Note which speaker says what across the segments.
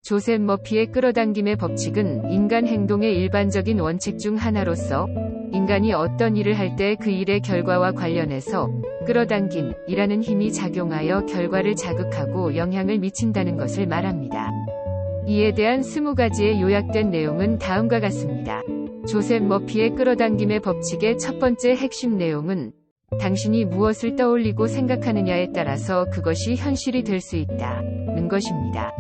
Speaker 1: 조셉 머피의 끌어당김의 법칙은 인간 행동의 일반적인 원칙 중 하나로서 인간이 어떤 일을 할 때 그 일의 결과와 관련해서 끌어당김이라는 힘이 작용하여 결과를 자극하고 영향을 미친다는 것을 말합니다. 이에 대한 20가지의 요약된 내용은 다음과 같습니다. 조셉 머피의 끌어당김의 법칙의 첫 번째 핵심 내용은 당신이 무엇을 떠올리고 생각하느냐에 따라서 그것이 현실이 될 수 있다는 것입니다.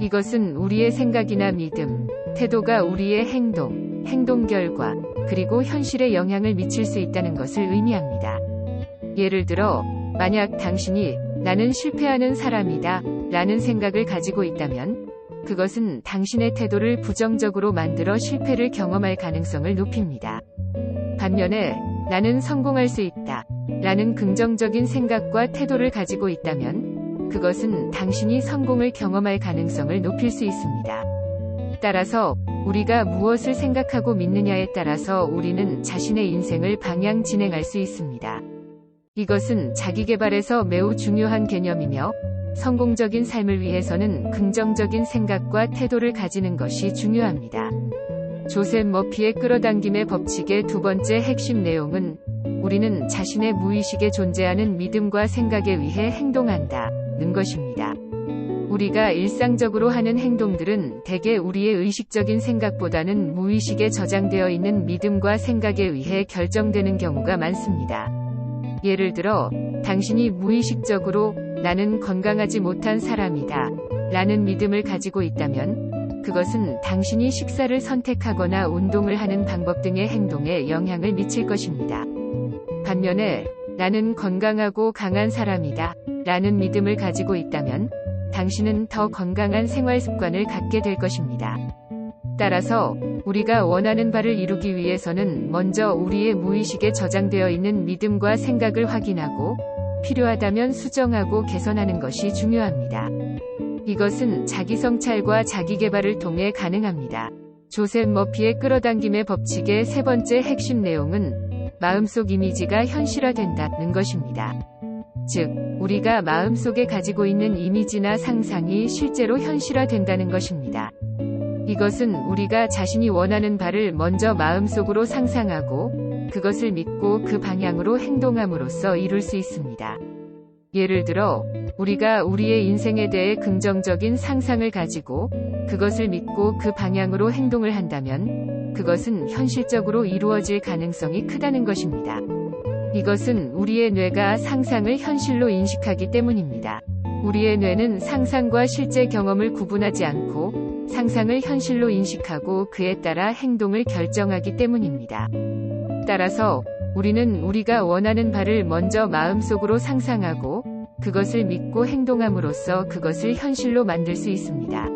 Speaker 1: 이것은 우리의 생각이나 믿음, 태도가 우리의 행동 결과, 그리고 현실에 영향을 미칠 수 있다는 것을 의미합니다. 예를 들어, 만약 당신이 나는 실패하는 사람이다 라는 생각을 가지고 있다면 그것은 당신의 태도를 부정적으로 만들어 실패를 경험할 가능성을 높입니다. 반면에 나는 성공할 수 있다 라는 긍정적인 생각과 태도를 가지고 있다면 그것은 당신이 성공을 경험할 가능성을 높일 수 있습니다. 따라서 우리가 무엇을 생각하고 믿느냐에 따라서 우리는 자신의 인생을 방향 진행할 수 있습니다. 이것은 자기계발에서 매우 중요한 개념이며 성공적인 삶을 위해서는 긍정적인 생각과 태도를 가지는 것이 중요합니다. 조셉 머피의 끌어당김의 법칙의 두 번째 핵심 내용은 우리는 자신의 무의식에 존재하는 믿음과 생각에 의해 행동한다는 것입니다. 우리가 일상적으로 하는 행동들은 대개 우리의 의식적인 생각보다는 무의식에 저장되어 있는 믿음과 생각에 의해 결정되는 경우가 많습니다. 예를 들어, 당신이 무의식적으로 나는 건강하지 못한 사람이다 라는 믿음을 가지고 있다면 그것은 당신이 식사를 선택하거나 운동을 하는 방법 등의 행동에 영향을 미칠 것입니다. 반면에 나는 건강하고 강한 사람이다 라는 믿음을 가지고 있다면 당신은 더 건강한 생활 습관을 갖게 될 것입니다. 따라서 우리가 원하는 바를 이루기 위해서는 먼저 우리의 무의식에 저장되어 있는 믿음과 생각을 확인하고 필요하다면 수정하고 개선하는 것이 중요합니다. 이것은 자기 성찰과 자기 개발을 통해 가능합니다. 조셉 머피의 끌어당김의 법칙의 세 번째 핵심 내용은 마음속 이미지가 현실화된다는 것입니다. 즉, 우리가 마음속에 가지고 있는 이미지나 상상이 실제로 현실화된다는 것입니다. 이것은 우리가 자신이 원하는 바를 먼저 마음속으로 상상하고 그것을 믿고 그 방향으로 행동함으로써 이룰 수 있습니다. 예를 들어, 우리가 우리의 인생에 대해 긍정적인 상상을 가지고 그것을 믿고 그 방향으로 행동을 한다면 그것은 현실적으로 이루어질 가능성이 크다는 것입니다. 이것은 우리의 뇌가 상상을 현실로 인식하기 때문입니다. 우리의 뇌는 상상과 실제 경험을 구분하지 않고 상상을 현실로 인식하고 그에 따라 행동을 결정하기 때문입니다. 따라서 우리는 우리가 원하는 바를 먼저 마음속으로 상상하고 그것을 믿고 행동함으로써 그것을 현실로 만들 수 있습니다.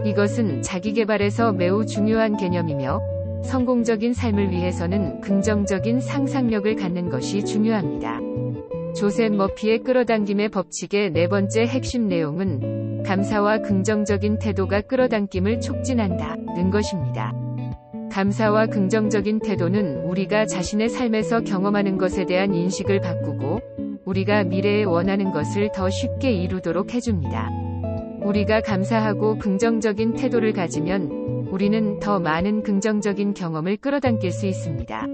Speaker 1: 이것은 자기계발에서 매우 중요한 개념이며 성공적인 삶을 위해서는 긍정적인 상상력을 갖는 것이 중요합니다. 조셉 머피의 끌어당김의 법칙의 네 번째 핵심 내용은 감사와 긍정적인 태도가 끌어당김을 촉진한다는 것입니다. 감사와 긍정적인 태도는 우리가 자신의 삶에서 경험하는 것에 대한 인식을 바꾸고 우리가 미래에 원하는 것을 더 쉽게 이루도록 해줍니다. 우리가 감사하고 긍정적인 태도를 가지면 우리는 더 많은 긍정적인 경험을 끌어당길 수 있습니다.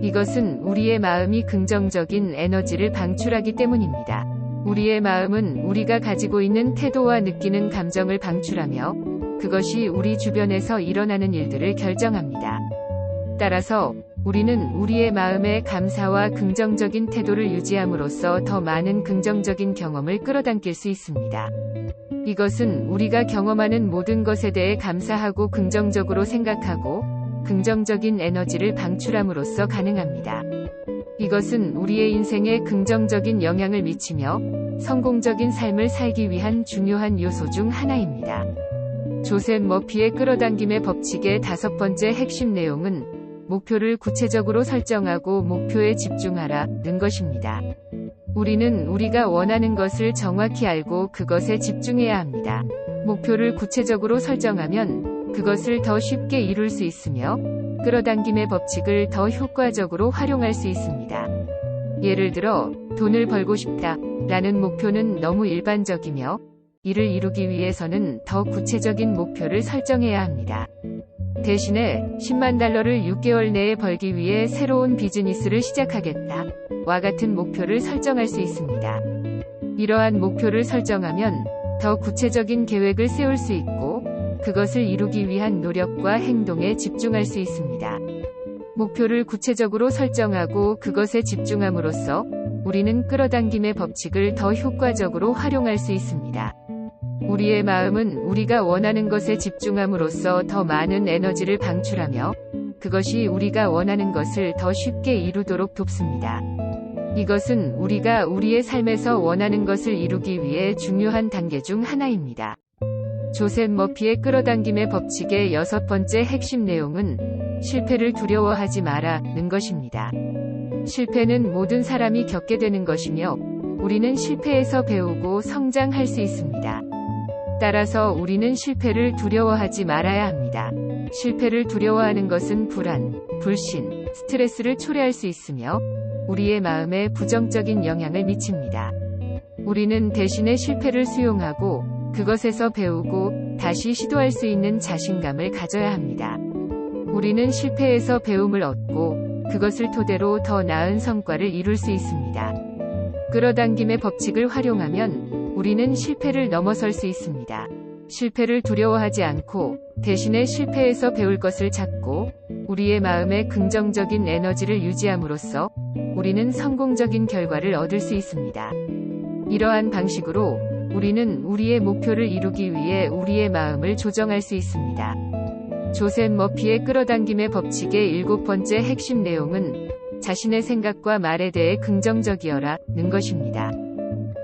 Speaker 1: 이것은 우리의 마음이 긍정적인 에너지를 방출하기 때문입니다. 우리의 마음은 우리가 가지고 있는 태도와 느끼는 감정을 방출하며 그것이 우리 주변에서 일어나는 일들을 결정합니다. 따라서 우리는 우리의 마음에 감사와 긍정적인 태도를 유지함으로써 더 많은 긍정적인 경험을 끌어당길 수 있습니다. 이것은 우리가 경험하는 모든 것에 대해 감사하고 긍정적으로 생각하고 긍정적인 에너지를 방출함으로써 가능합니다. 이것은 우리의 인생에 긍정적인 영향을 미치며 성공적인 삶을 살기 위한 중요한 요소 중 하나입니다. 조셉 머피의 끌어당김의 법칙의 다섯 번째 핵심 내용은 목표를 구체적으로 설정하고 목표에 집중하라는 것입니다. 우리는 우리가 원하는 것을 정확히 알고 그것에 집중해야 합니다. 목표를 구체적으로 설정하면 그것을 더 쉽게 이룰 수 있으며 끌어당김의 법칙을 더 효과적으로 활용할 수 있습니다. 예를 들어, 돈을 벌고 싶다 라는 목표는 너무 일반적이며 이를 이루기 위해서는 더 구체적인 목표를 설정해야 합니다. 대신에 10만 달러를 6개월 내에 벌기 위해 새로운 비즈니스를 시작하겠다. 와 같은 목표를 설정할 수 있습니다. 이러한 목표를 설정하면 더 구체적인 계획을 세울 수 있고 그것을 이루기 위한 노력과 행동에 집중할 수 있습니다. 목표를 구체적으로 설정하고 그것에 집중함으로써 우리는 끌어당김의 법칙을 더 효과적으로 활용할 수 있습니다. 우리의 마음은 우리가 원하는 것에 집중함으로써 더 많은 에너지를 방출하며 그것이 우리가 원하는 것을 더 쉽게 이루도록 돕습니다. 이것은 우리가 우리의 삶에서 원하는 것을 이루기 위해 중요한 단계 중 하나입니다. 조셉 머피의 끌어당김의 법칙의 6번째 핵심 내용은 실패를 두려워하지 마라는 것입니다. 실패는 모든 사람이 겪게 되는 것이며 우리는 실패에서 배우고 성장할 수 있습니다. 따라서 우리는 실패를 두려워하지 말아야 합니다. 실패를 두려워하는 것은 불안, 불신, 스트레스를 초래할 수 있으며 우리의 마음에 부정적인 영향을 미칩니다. 우리는 대신에 실패를 수용하고 그것에서 배우고 다시 시도할 수 있는 자신감을 가져야 합니다. 우리는 실패에서 배움을 얻고 그것을 토대로 더 나은 성과를 이룰 수 있습니다. 끌어당김의 법칙을 활용하면 우리는 실패를 넘어설 수 있습니다. 실패를 두려워하지 않고 대신에 실패에서 배울 것을 찾고 우리의 마음에 긍정적인 에너지를 유지함으로써 우리는 성공적인 결과를 얻을 수 있습니다. 이러한 방식으로 우리는 우리의 목표를 이루기 위해 우리의 마음을 조정할 수 있습니다. 조셉 머피의 끌어당김의 법칙의 7번째 핵심 내용은 자신의 생각과 말에 대해 긍정적이어라는 것입니다.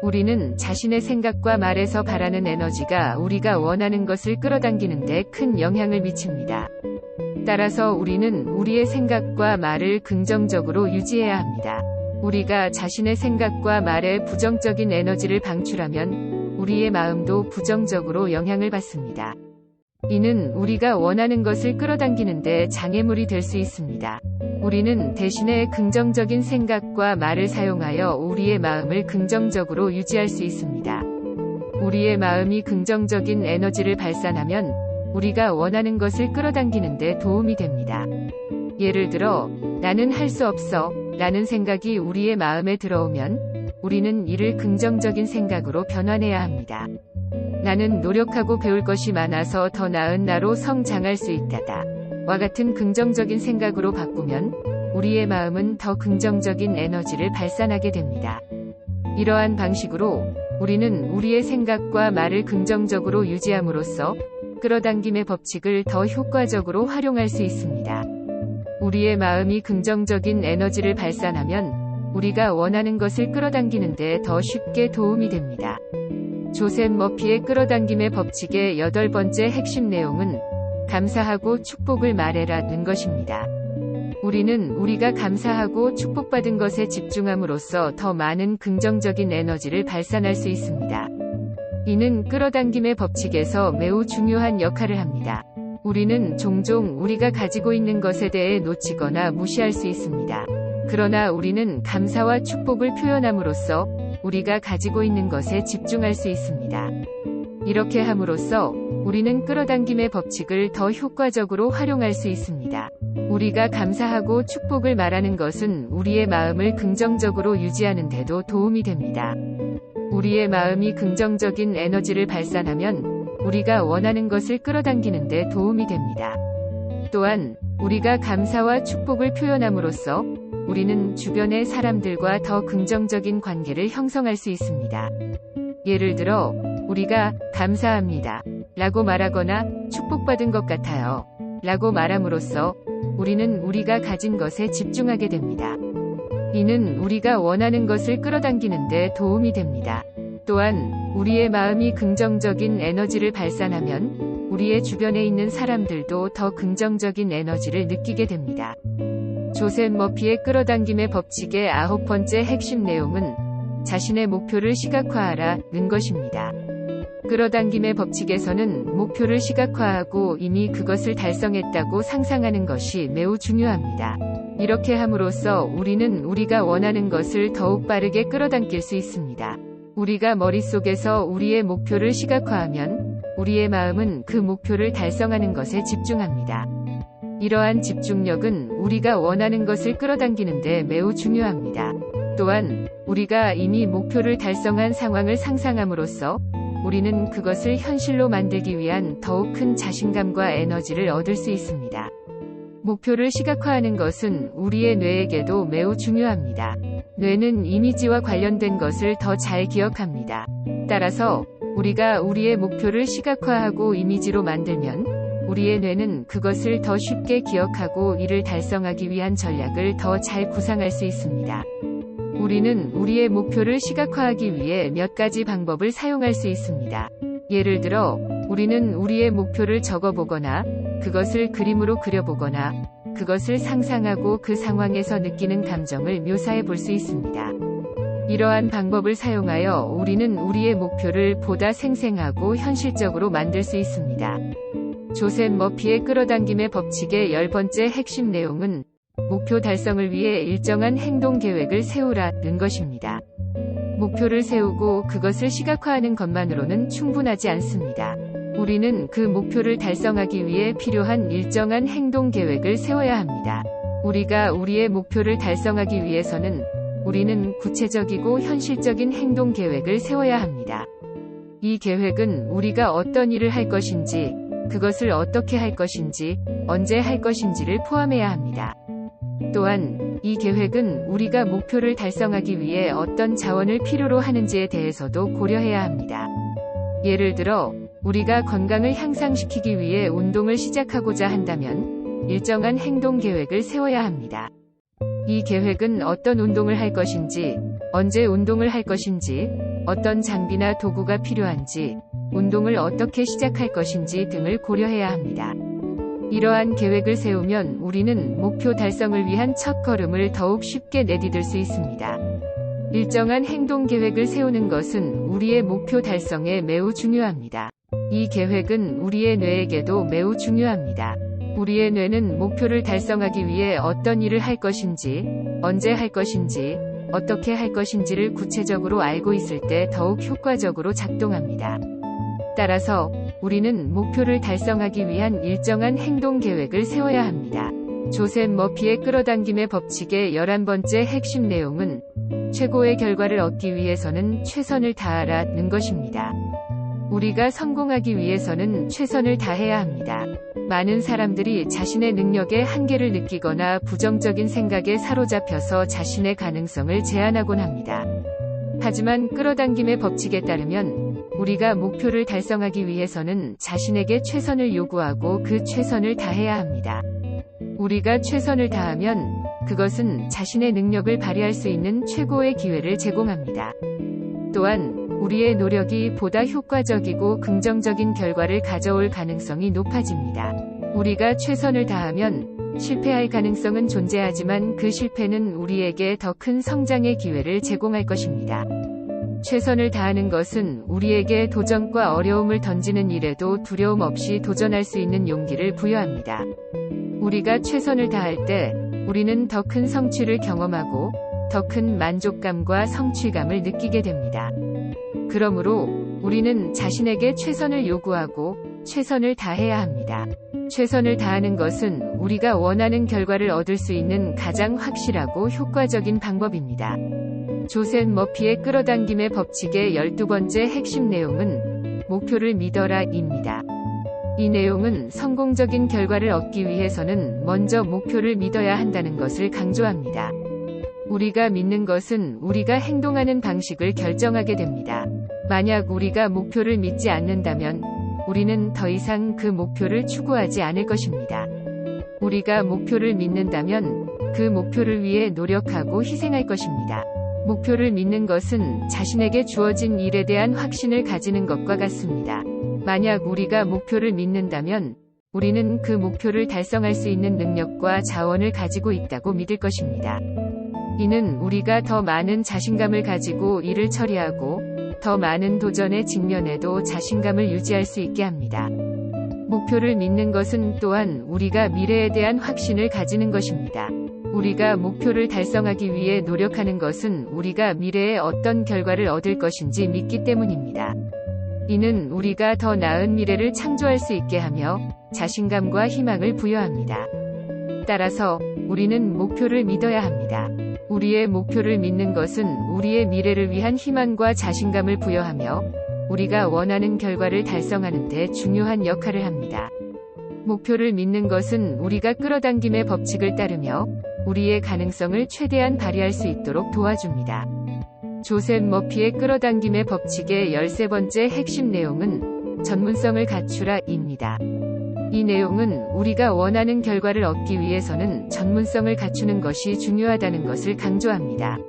Speaker 1: 우리는 자신의 생각과 말에서 바라는 에너지가 우리가 원하는 것을 끌어당기는 데 큰 영향을 미칩니다. 따라서 우리는 우리의 생각과 말을 긍정적으로 유지해야 합니다. 우리가 자신의 생각과 말에 부정적인 에너지를 방출하면 우리의 마음도 부정적으로 영향을 받습니다. 이는 우리가 원하는 것을 끌어당기는 데 장애물이 될 수 있습니다. 우리는 대신에 긍정적인 생각과 말을 사용하여 우리의 마음을 긍정적으로 유지할 수 있습니다. 우리의 마음이 긍정적인 에너지를 발산하면 우리가 원하는 것을 끌어당기는 데 도움이 됩니다. 예를 들어, 나는 할 수 없어 라는 생각이 우리의 마음에 들어오면 우리는 이를 긍정적인 생각으로 변환해야 합니다. 나는 노력하고 배울 것이 많아서 더 나은 나로 성장할 수 있다다. 와 같은 긍정적인 생각으로 바꾸면 우리의 마음은 더 긍정적인 에너지를 발산하게 됩니다. 이러한 방식으로 우리는 우리의 생각과 말을 긍정적으로 유지함으로써 끌어당김의 법칙을 더 효과적으로 활용할 수 있습니다. 우리의 마음이 긍정적인 에너지를 발산하면 우리가 원하는 것을 끌어당기는 데 더 쉽게 도움이 됩니다. 조셉 머피의 끌어당김의 법칙의 8번째 핵심 내용은 감사하고 축복을 말해라는 것입니다. 우리는 우리가 감사하고 축복받은 것에 집중함으로써 더 많은 긍정적인 에너지를 발산할 수 있습니다. 이는 끌어당김의 법칙에서 매우 중요한 역할을 합니다. 우리는 종종 우리가 가지고 있는 것에 대해 놓치거나 무시할 수 있습니다. 그러나 우리는 감사와 축복을 표현함으로써 우리가 가지고 있는 것에 집중할 수 있습니다. 이렇게 함으로써 우리는 끌어당김의 법칙을 더 효과적으로 활용할 수 있습니다. 우리가 감사하고 축복을 말하는 것은 우리의 마음을 긍정적으로 유지하는 데도 도움이 됩니다. 우리의 마음이 긍정적인 에너지를 발산하면 우리가 원하는 것을 끌어당기는 데 도움이 됩니다. 또한 우리가 감사와 축복을 표현함으로써 우리는 주변의 사람들과 더 긍정적인 관계를 형성할 수 있습니다. 예를 들어, 우리가 감사합니다 라고 말하거나 축복받은 것 같아요 라고 말함으로써 우리는 우리가 가진 것에 집중하게 됩니다. 이는 우리가 원하는 것을 끌어당기는 데 도움이 됩니다. 또한 우리의 마음이 긍정적인 에너지를 발산하면 우리의 주변에 있는 사람들도 더 긍정적인 에너지를 느끼게 됩니다. 조셉 머피의 끌어당김의 법칙의 9번째 핵심 내용은 자신의 목표를 시각화하라는 것입니다. 끌어당김의 법칙에서는 목표를 시각화하고 이미 그것을 달성했다고 상상하는 것이 매우 중요합니다. 이렇게 함으로써 우리는 우리가 원하는 것을 더욱 빠르게 끌어당길 수 있습니다. 우리가 머릿속에서 우리의 목표를 시각화하면 우리의 마음은 그 목표를 달성하는 것에 집중합니다. 이러한 집중력은 우리가 원하는 것을 끌어당기는 데 매우 중요합니다. 또한 우리가 이미 목표를 달성한 상황을 상상함으로써 우리는 그것을 현실로 만들기 위한 더욱 큰 자신감과 에너지를 얻을 수 있습니다. 목표를 시각화하는 것은 우리의 뇌에게도 매우 중요합니다. 뇌는 이미지와 관련된 것을 더 잘 기억합니다. 따라서 우리가 우리의 목표를 시각화하고 이미지로 만들면 우리의 뇌는 그것을 더 쉽게 기억하고 이를 달성하기 위한 전략을 더 잘 구상할 수 있습니다. 우리는 우리의 목표를 시각화하기 위해 몇 가지 방법을 사용할 수 있습니다. 예를 들어, 우리는 우리의 목표를 적어보거나, 그것을 그림으로 그려보거나, 그것을 상상하고 그 상황에서 느끼는 감정을 묘사해 볼 수 있습니다. 이러한 방법을 사용하여 우리는 우리의 목표를 보다 생생하고 현실적으로 만들 수 있습니다. 조셉 머피의 끌어당김의 법칙의 10번째 핵심 내용은 목표 달성을 위해 일정한 행동 계획을 세우라는 것입니다. 목표를 세우고 그것을 시각화하는 것만으로는 충분하지 않습니다. 우리는 그 목표를 달성하기 위해 필요한 일정한 행동 계획을 세워야 합니다. 우리가 우리의 목표를 달성하기 위해서는 우리는 구체적이고 현실적인 행동 계획을 세워야 합니다. 이 계획은 우리가 어떤 일을 할 것인지, 그것을 어떻게 할 것인지, 언제 할 것인지를 포함해야 합니다. 또한 이 계획은 우리가 목표를 달성하기 위해 어떤 자원을 필요로 하는지에 대해서도 고려해야 합니다. 예를 들어, 우리가 건강을 향상시키기 위해 운동을 시작하고자 한다면 일정한 행동 계획을 세워야 합니다. 이 계획은 어떤 운동을 할 것인지, 언제 운동을 할 것인지, 어떤 장비나 도구가 필요한지, 운동을 어떻게 시작할 것인지 등을 고려해야 합니다. 이러한 계획을 세우면 우리는 목표 달성을 위한 첫걸음을 더욱 쉽게 내디딜 수 있습니다. 일정한 행동 계획을 세우는 것은 우리의 목표 달성에 매우 중요합니다. 이 계획은 우리의 뇌에게도 매우 중요합니다. 우리의 뇌는 목표를 달성하기 위해 어떤 일을 할 것인지, 언제 할 것인지, 어떻게 할 것인지를 구체적으로 알고 있을 때 더욱 효과적으로 작동합니다. 따라서 우리는 목표를 달성하기 위한 일정한 행동 계획을 세워야 합니다. 조셉 머피의 끌어당김의 법칙의 11번째 핵심 내용은 최고의 결과를 얻기 위해서는 최선을 다하라는 것입니다. 우리가 성공하기 위해서는 최선을 다해야 합니다. 많은 사람들이 자신의 능력의 한계를 느끼거나 부정적인 생각에 사로잡혀서 자신의 가능성을 제한하곤 합니다. 하지만 끌어당김의 법칙에 따르면 우리가 목표를 달성하기 위해서는 자신에게 최선을 요구하고 그 최선을 다해야 합니다. 우리가 최선을 다하면 그것은 자신의 능력을 발휘할 수 있는 최고의 기회를 제공합니다. 또한 우리의 노력이 보다 효과적이고 긍정적인 결과를 가져올 가능성이 높아집니다. 우리가 최선을 다하면 실패할 가능성은 존재하지만 그 실패는 우리에게 더 큰 성장의 기회를 제공할 것입니다. 최선을 다하는 것은 우리에게 도전과 어려움을 던지는 일에도 두려움 없이 도전할 수 있는 용기를 부여합니다. 우리가 최선을 다할 때 우리는 더 큰 성취를 경험하고 더 큰 만족감과 성취감을 느끼게 됩니다. 그러므로 우리는 자신에게 최선을 요구하고 최선을 다해야 합니다. 최선을 다하는 것은 우리가 원하는 결과를 얻을 수 있는 가장 확실하고 효과적인 방법입니다. 조셉 머피의 끌어당김의 법칙의 12번째 핵심 내용은 목표를 믿어라입니다. 이 내용은 성공적인 결과를 얻기 위해서는 먼저 목표를 믿어야 한다는 것을 강조합니다. 우리가 믿는 것은 우리가 행동하는 방식을 결정하게 됩니다. 만약 우리가 목표를 믿지 않는다면 우리는 더 이상 그 목표를 추구하지 않을 것입니다. 우리가 목표를 믿는다면 그 목표를 위해 노력하고 희생할 것입니다. 목표를 믿는 것은 자신에게 주어진 일에 대한 확신을 가지는 것과 같습니다. 만약 우리가 목표를 믿는다면 우리는 그 목표를 달성할 수 있는 능력과 자원을 가지고 있다고 믿을 것입니다. 이는 우리가 더 많은 자신감을 가지고 일을 처리하고 더 많은 도전에 직면해도 자신감을 유지할 수 있게 합니다. 목표를 믿는 것은 또한 우리가 미래에 대한 확신을 가지는 것입니다. 우리가 목표를 달성하기 위해 노력하는 것은 우리가 미래에 어떤 결과를 얻을 것인지 믿기 때문입니다. 이는 우리가 더 나은 미래를 창조할 수 있게 하며 자신감과 희망을 부여합니다. 따라서 우리는 목표를 믿어야 합니다. 우리의 목표를 믿는 것은 우리의 미래를 위한 희망과 자신감을 부여하며 우리가 원하는 결과를 달성하는 데 중요한 역할을 합니다. 목표를 믿는 것은 우리가 끌어당김의 법칙을 따르며 우리의 가능성을 최대한 발휘할 수 있도록 도와줍니다. 조셉 머피의 끌어당김의 법칙의 13번째 핵심 내용은 전문성을 갖추라 입니다. 이 내용은 우리가 원하는 결과를 얻기 위해서는 전문성을 갖추는 것이 중요하다는 것을 강조합니다.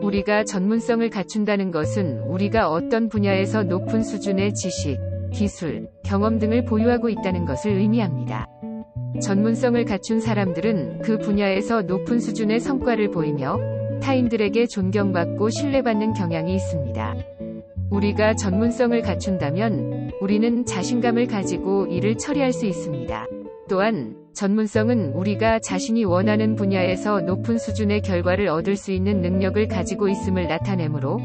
Speaker 1: 우리가 전문성을 갖춘다는 것은 우리가 어떤 분야에서 높은 수준의 지식, 기술, 경험 등을 보유하고 있다는 것을 의미합니다. 전문성을 갖춘 사람들은 그 분야에서 높은 수준의 성과를 보이며 타인들에게 존경받고 신뢰받는 경향이 있습니다. 우리가 전문성을 갖춘다면 우리는 자신감을 가지고 일을 처리할 수 있습니다. 또한 전문성은 우리가 자신이 원하는 분야에서 높은 수준의 결과를 얻을 수 있는 능력을 가지고 있음을 나타내므로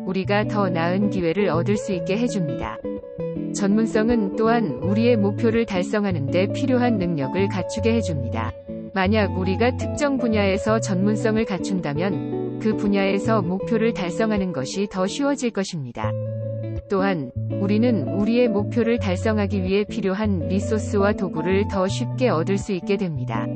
Speaker 1: 우리가 더 나은 기회를 얻을 수 있게 해줍니다. 전문성은 또한 우리의 목표를 달성하는 데 필요한 능력을 갖추게 해줍니다. 만약 우리가 특정 분야에서 전문성을 갖춘다면 그 분야에서 목표를 달성하는 것이 더 쉬워질 것입니다. 또한 우리는 우리의 목표를 달성하기 위해 필요한 리소스와 도구를 더 쉽게 얻을 수 있게 됩니다.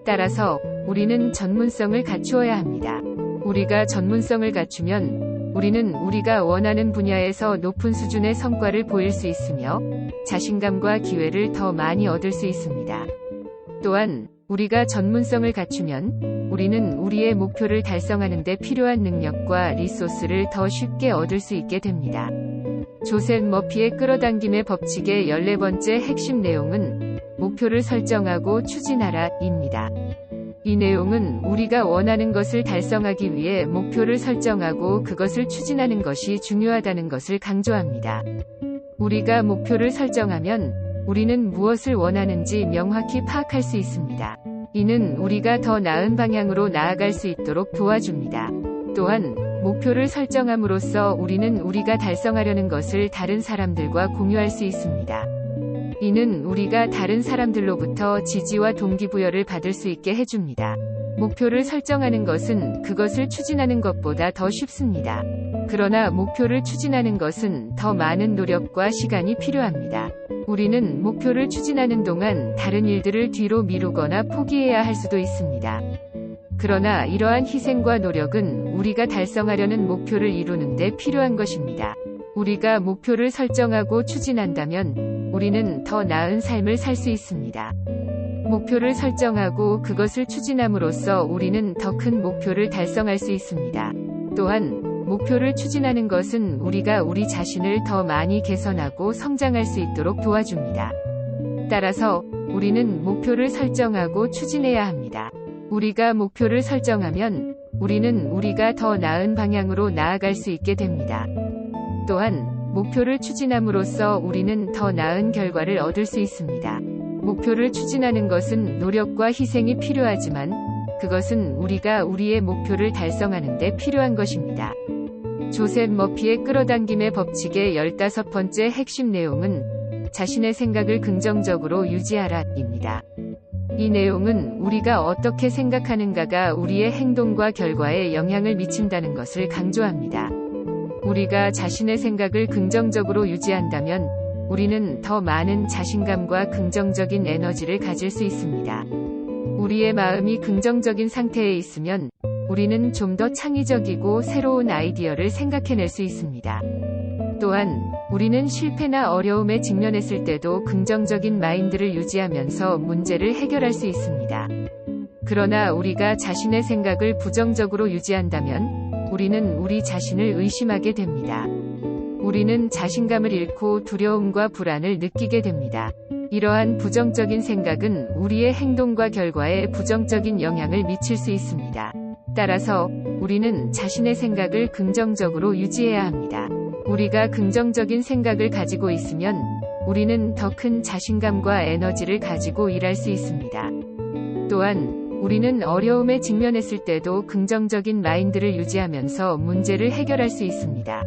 Speaker 1: 따라서 우리는 전문성을 갖추어야 합니다. 우리가 전문성을 갖추면 우리는 우리가 원하는 분야에서 높은 수준의 성과를 보일 수 있으며 자신감과 기회를 더 많이 얻을 수 있습니다. 또한 우리가 전문성을 갖추면 우리는 우리의 목표를 달성하는 데 필요한 능력과 리소스를 더 쉽게 얻을 수 있게 됩니다. 조셉 머피의 끌어당김의 법칙의 14번째 핵심 내용은 목표를 설정하고 추진하라 입니다. 이 내용은 우리가 원하는 것을 달성하기 위해 목표를 설정하고 그것을 추진하는 것이 중요하다는 것을 강조합니다. 우리가 목표를 설정하면 우리는 무엇을 원하는지 명확히 파악할 수 있습니다. 이는 우리가 더 나은 방향으로 나아갈 수 있도록 도와줍니다. 또한 목표를 설정함으로써 우리는 우리가 달성하려는 것을 다른 사람들과 공유할 수 있습니다. 이는 우리가 다른 사람들로부터 지지와 동기부여를 받을 수 있게 해줍니다. 목표를 설정하는 것은 그것을 추진하는 것보다 더 쉽습니다. 그러나 목표를 추진하는 것은 더 많은 노력과 시간이 필요합니다. 우리는 목표를 추진하는 동안 다른 일들을 뒤로 미루거나 포기해야 할 수도 있습니다. 그러나 이러한 희생과 노력은 우리가 달성하려는 목표를 이루는 데 필요한 것입니다. 우리가 목표를 설정하고 추진한다면 우리는 더 나은 삶을 살 수 있습니다. 목표를 설정하고 그것을 추진함으로써 우리는 더 큰 목표를 달성할 수 있습니다. 또한 목표를 추진하는 것은 우리가 우리 자신을 더 많이 개선하고 성장할 수 있도록 도와줍니다. 따라서 우리는 목표를 설정하고 추진해야 합니다. 우리가 목표를 설정하면 우리는 우리가 더 나은 방향으로 나아갈 수 있게 됩니다. 또한 목표를 추진함으로써 우리는 더 나은 결과를 얻을 수 있습니다. 목표를 추진하는 것은 노력과 희생이 필요하지만 그것은 우리가 우리의 목표를 달성하는 데 필요한 것입니다. 조셉 머피의 끌어당김의 법칙의 15번째 핵심 내용은 자신의 생각을 긍정적으로 유지하라 입니다. 이 내용은 우리가 어떻게 생각하는가가 우리의 행동과 결과에 영향을 미친다는 것을 강조합니다. 우리가 자신의 생각을 긍정적으로 유지한다면 우리는 더 많은 자신감과 긍정적인 에너지를 가질 수 있습니다. 우리의 마음이 긍정적인 상태에 있으면 우리는 좀 더 창의적이고 새로운 아이디어를 생각해낼 수 있습니다. 또한 우리는 실패나 어려움에 직면했을 때도 긍정적인 마인드를 유지하면서 문제를 해결할 수 있습니다. 그러나 우리가 자신의 생각을 부정적으로 유지한다면 우리는 우리 자신을 의심하게 됩니다. 우리는 자신감을 잃고 두려움과 불안을 느끼게 됩니다. 이러한 부정적인 생각은 우리의 행동과 결과에 부정적인 영향을 미칠 수 있습니다. 따라서 우리는 자신의 생각을 긍정적으로 유지해야 합니다. 우리가 긍정적인 생각을 가지고 있으면 우리는 더 큰 자신감과 에너지를 가지고 일할 수 있습니다. 또한 우리는 어려움에 직면했을 때도 긍정적인 마인드를 유지하면서 문제를 해결할 수 있습니다.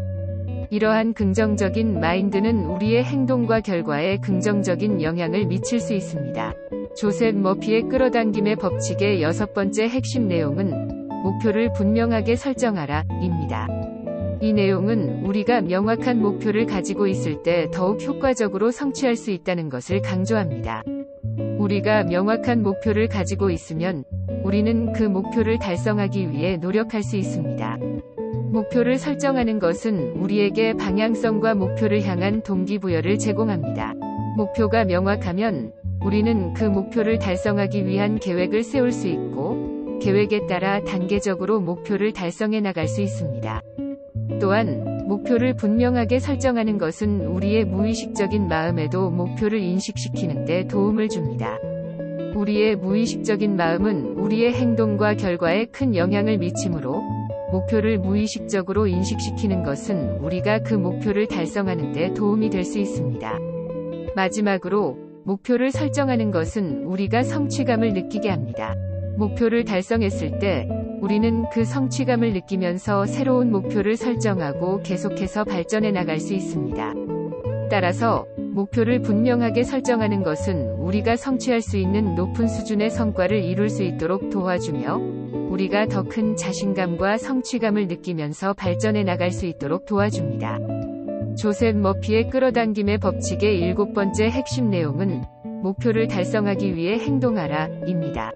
Speaker 1: 이러한 긍정적인 마인드는 우리의 행동과 결과에 긍정적인 영향을 미칠 수 있습니다. 조셉 머피의 끌어당김의 법칙의 6번째 핵심 내용은 목표를 분명하게 설정하라 입니다. 이 내용은 우리가 명확한 목표를 가지고 있을 때 더욱 효과적으로 성취할 수 있다는 것을 강조합니다. 우리가 명확한 목표를 가지고 있으면 우리는 그 목표를 달성하기 위해 노력할 수 있습니다. 목표를 설정하는 것은 우리에게 방향성과 목표를 향한 동기부여를 제공합니다. 목표가 명확하면 우리는 그 목표를 달성하기 위한 계획을 세울 수 있고 계획에 따라 단계적으로 목표를 달성해 나갈 수 있습니다. 또한 목표를 분명하게 설정하는 것은 우리의 무의식적인 마음에도 목표를 인식시키는 데 도움을 줍니다. 우리의 무의식적인 마음은 우리의 행동과 결과에 큰 영향을 미치므로 목표를 무의식적으로 인식시키는 것은 우리가 그 목표를 달성하는 데 도움이 될 수 있습니다. 마지막으로 목표를 설정하는 것은 우리가 성취감을 느끼게 합니다. 목표를 달성했을 때 우리는 그 성취감을 느끼면서 새로운 목표를 설정하고 계속해서 발전해 나갈 수 있습니다. 따라서 목표를 분명하게 설정하는 것은 우리가 성취할 수 있는 높은 수준의 성과를 이룰 수 있도록 도와주며 우리가 더 큰 자신감과 성취감을 느끼면서 발전해 나갈 수 있도록 도와줍니다. 조셉 머피의 끌어당김의 법칙의 7번째 핵심 내용은 목표를 달성하기 위해 행동하라 입니다.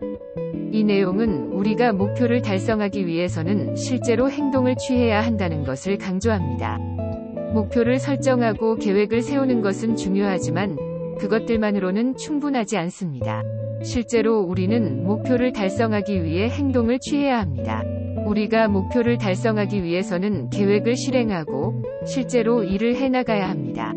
Speaker 1: 이 내용은 우리가 목표를 달성하기 위해서는 실제로 행동을 취해야 한다는 것을 강조합니다. 목표를 설정하고 계획을 세우는 것은 중요하지만 그것들만으로는 충분하지 않습니다. 실제로 우리는 목표를 달성하기 위해 행동을 취해야 합니다. 우리가 목표를 달성하기 위해서는 계획을 실행하고 실제로 일을 해나가야 합니다.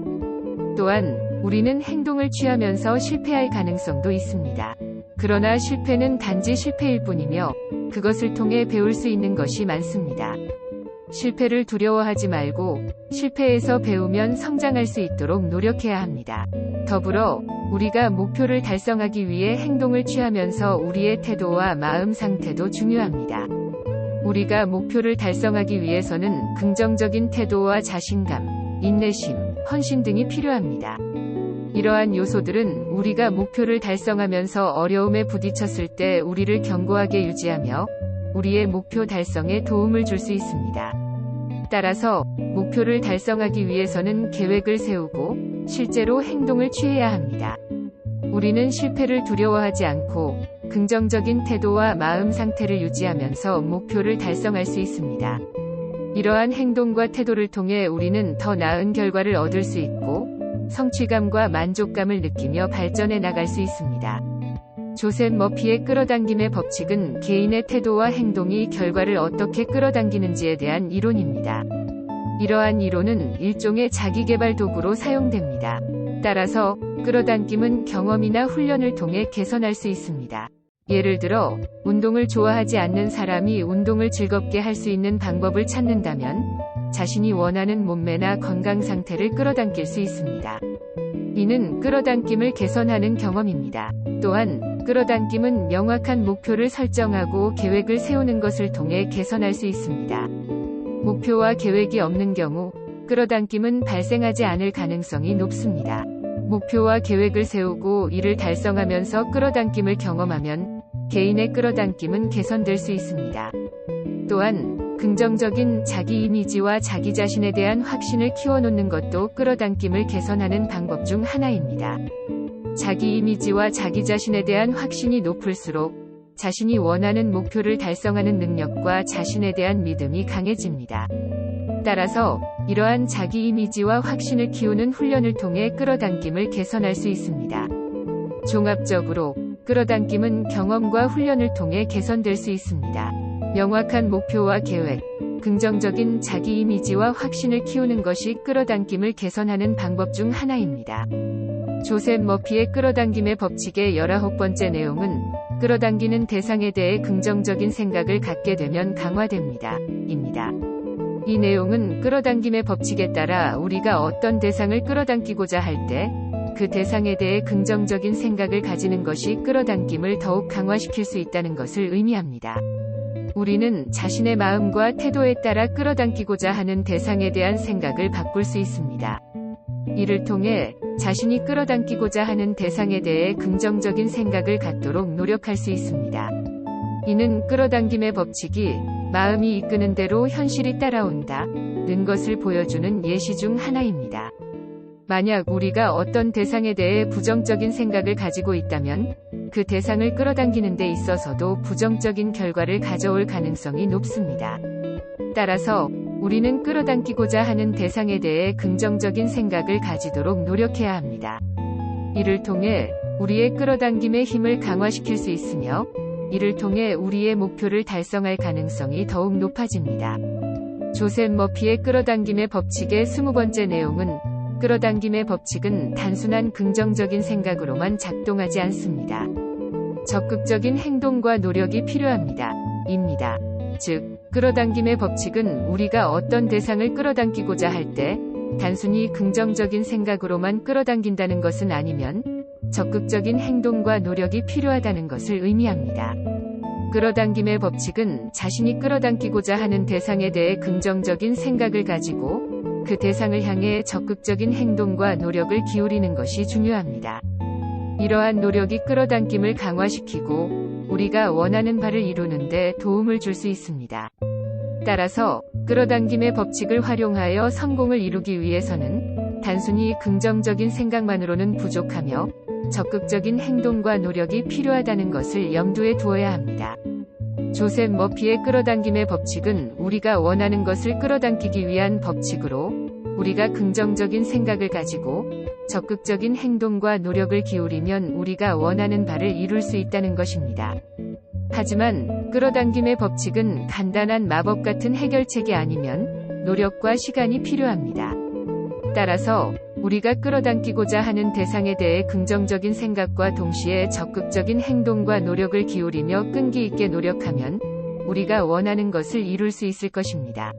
Speaker 1: 또한 우리는 행동을 취하면서 실패할 가능성도 있습니다. 그러나 실패는 단지 실패일 뿐이며 그것을 통해 배울 수 있는 것이 많습니다. 실패를 두려워하지 말고 실패에서 배우면 성장할 수 있도록 노력해야 합니다. 더불어 우리가 목표를 달성하기 위해 행동을 취하면서 우리의 태도와 마음 상태도 중요합니다. 우리가 목표를 달성하기 위해서는 긍정적인 태도와 자신감, 인내심, 헌신 등이 필요합니다. 이러한 요소들은 우리가 목표를 달성하면서 어려움에 부딪혔을 때 우리를 견고하게 유지하며 우리의 목표 달성에 도움을 줄 수 있습니다. 따라서 목표를 달성하기 위해서는 계획을 세우고 실제로 행동을 취해야 합니다. 우리는 실패를 두려워하지 않고 긍정적인 태도와 마음 상태를 유지하면서 목표를 달성할 수 있습니다. 이러한 행동과 태도를 통해 우리는 더 나은 결과를 얻을 수 있고 성취감과 만족감을 느끼며 발전해 나갈 수 있습니다. 조셉 머피의 끌어당김의 법칙은 개인의 태도와 행동이 결과를 어떻게 끌어당기는지에 대한 이론입니다. 이러한 이론은 일종의 자기계발 도구로 사용됩니다. 따라서 끌어당김은 경험이나 훈련을 통해 개선할 수 있습니다. 예를 들어 운동을 좋아하지 않는 사람이 운동을 즐겁게 할 수 있는 방법을 찾는다면 자신이 원하는 몸매나 건강 상태를 끌어당길 수 있습니다. 이는 끌어당김을 개선하는 경험입니다. 또한 끌어당김은 명확한 목표를 설정하고 계획을 세우는 것을 통해 개선할 수 있습니다. 목표와 계획이 없는 경우 끌어당김은 발생하지 않을 가능성이 높습니다. 목표와 계획을 세우고 이를 달성하면서 끌어당김을 경험하면 개인의 끌어당김은 개선될 수 있습니다. 또한 긍정적인 자기 이미지와 자기 자신에 대한 확신을 키워놓는 것도 끌어당김을 개선하는 방법 중 하나입니다. 자기 이미지와 자기 자신에 대한 확신이 높을수록 자신이 원하는 목표를 달성하는 능력과 자신에 대한 믿음이 강해집니다. 따라서 이러한 자기 이미지와 확신을 키우는 훈련을 통해 끌어당김을 개선할 수 있습니다. 종합적으로 끌어당김은 경험과 훈련을 통해 개선될 수 있습니다. 명확한 목표와 계획, 긍정적인 자기 이미지와 확신을 키우는 것이 끌어당김을 개선하는 방법 중 하나입니다. 조셉 머피의 끌어당김의 법칙의 19번째 내용은 끌어당기는 대상에 대해 긍정적인 생각을 갖게 되면 강화됩니다. 입니다. 이 내용은 끌어당김의 법칙에 따라 우리가 어떤 대상을 끌어당기고자 할 때 그 대상에 대해 긍정적인 생각을 가지는 것이 끌어당김을 더욱 강화시킬 수 있다는 것을 의미합니다. 우리는 자신의 마음과 태도에 따라 끌어당기고자 하는 대상에 대한 생각을 바꿀 수 있습니다. 이를 통해 자신이 끌어당기고자 하는 대상에 대해 긍정적인 생각을 갖도록 노력할 수 있습니다. 이는 끌어당김의 법칙이 마음이 이끄는 대로 현실이 따라온다는 것을 보여주는 예시 중 하나입니다. 만약 우리가 어떤 대상에 대해 부정적인 생각을 가지고 있다면 그 대상을 끌어당기는 데 있어서도 부정적인 결과를 가져올 가능성이 높습니다. 따라서 우리는 끌어당기고자 하는 대상에 대해 긍정적인 생각을 가지도록 노력해야 합니다. 이를 통해 우리의 끌어당김의 힘을 강화시킬 수 있으며 이를 통해 우리의 목표를 달성할 가능성이 더욱 높아집니다. 조셉 머피의 끌어당김의 법칙의 20번째 내용은 끌어당김의 법칙은 단순한 긍정적인 생각으로만 작동하지 않습니다. 적극적인 행동과 노력이 필요합니다. 입니다. 즉, 끌어당김의 법칙은 우리가 어떤 대상을 끌어당기고자 할 때 단순히 긍정적인 생각으로만 끌어당긴다는 것은 아니면 적극적인 행동과 노력이 필요하다는 것을 의미합니다. 끌어당김의 법칙은 자신이 끌어당기고자 하는 대상에 대해 긍정적인 생각을 가지고 그 대상을 향해 적극적인 행동과 노력을 기울이는 것이 중요합니다. 이러한 노력이 끌어당김을 강화시키고 우리가 원하는 바를 이루는 데 도움을 줄 수 있습니다. 따라서 끌어당김의 법칙을 활용하여 성공을 이루기 위해서는 단순히 긍정적인 생각만으로는 부족하며 적극적인 행동과 노력이 필요하다는 것을 염두에 두어야 합니다. 조셉 머피의 끌어당김의 법칙은 우리가 원하는 것을 끌어당기기 위한 법칙으로 우리가 긍정적인 생각을 가지고 적극적인 행동과 노력을 기울이면 우리가 원하는 바를 이룰 수 있다는 것입니다. 하지만 끌어당김의 법칙은 간단한 마법 같은 해결책이 아니면 노력과 시간이 필요합니다. 따라서 우리가 끌어당기고자 하는 대상에 대해 긍정적인 생각과 동시에 적극적인 행동과 노력을 기울이며 끈기 있게 노력하면 우리가 원하는 것을 이룰 수 있을 것입니다.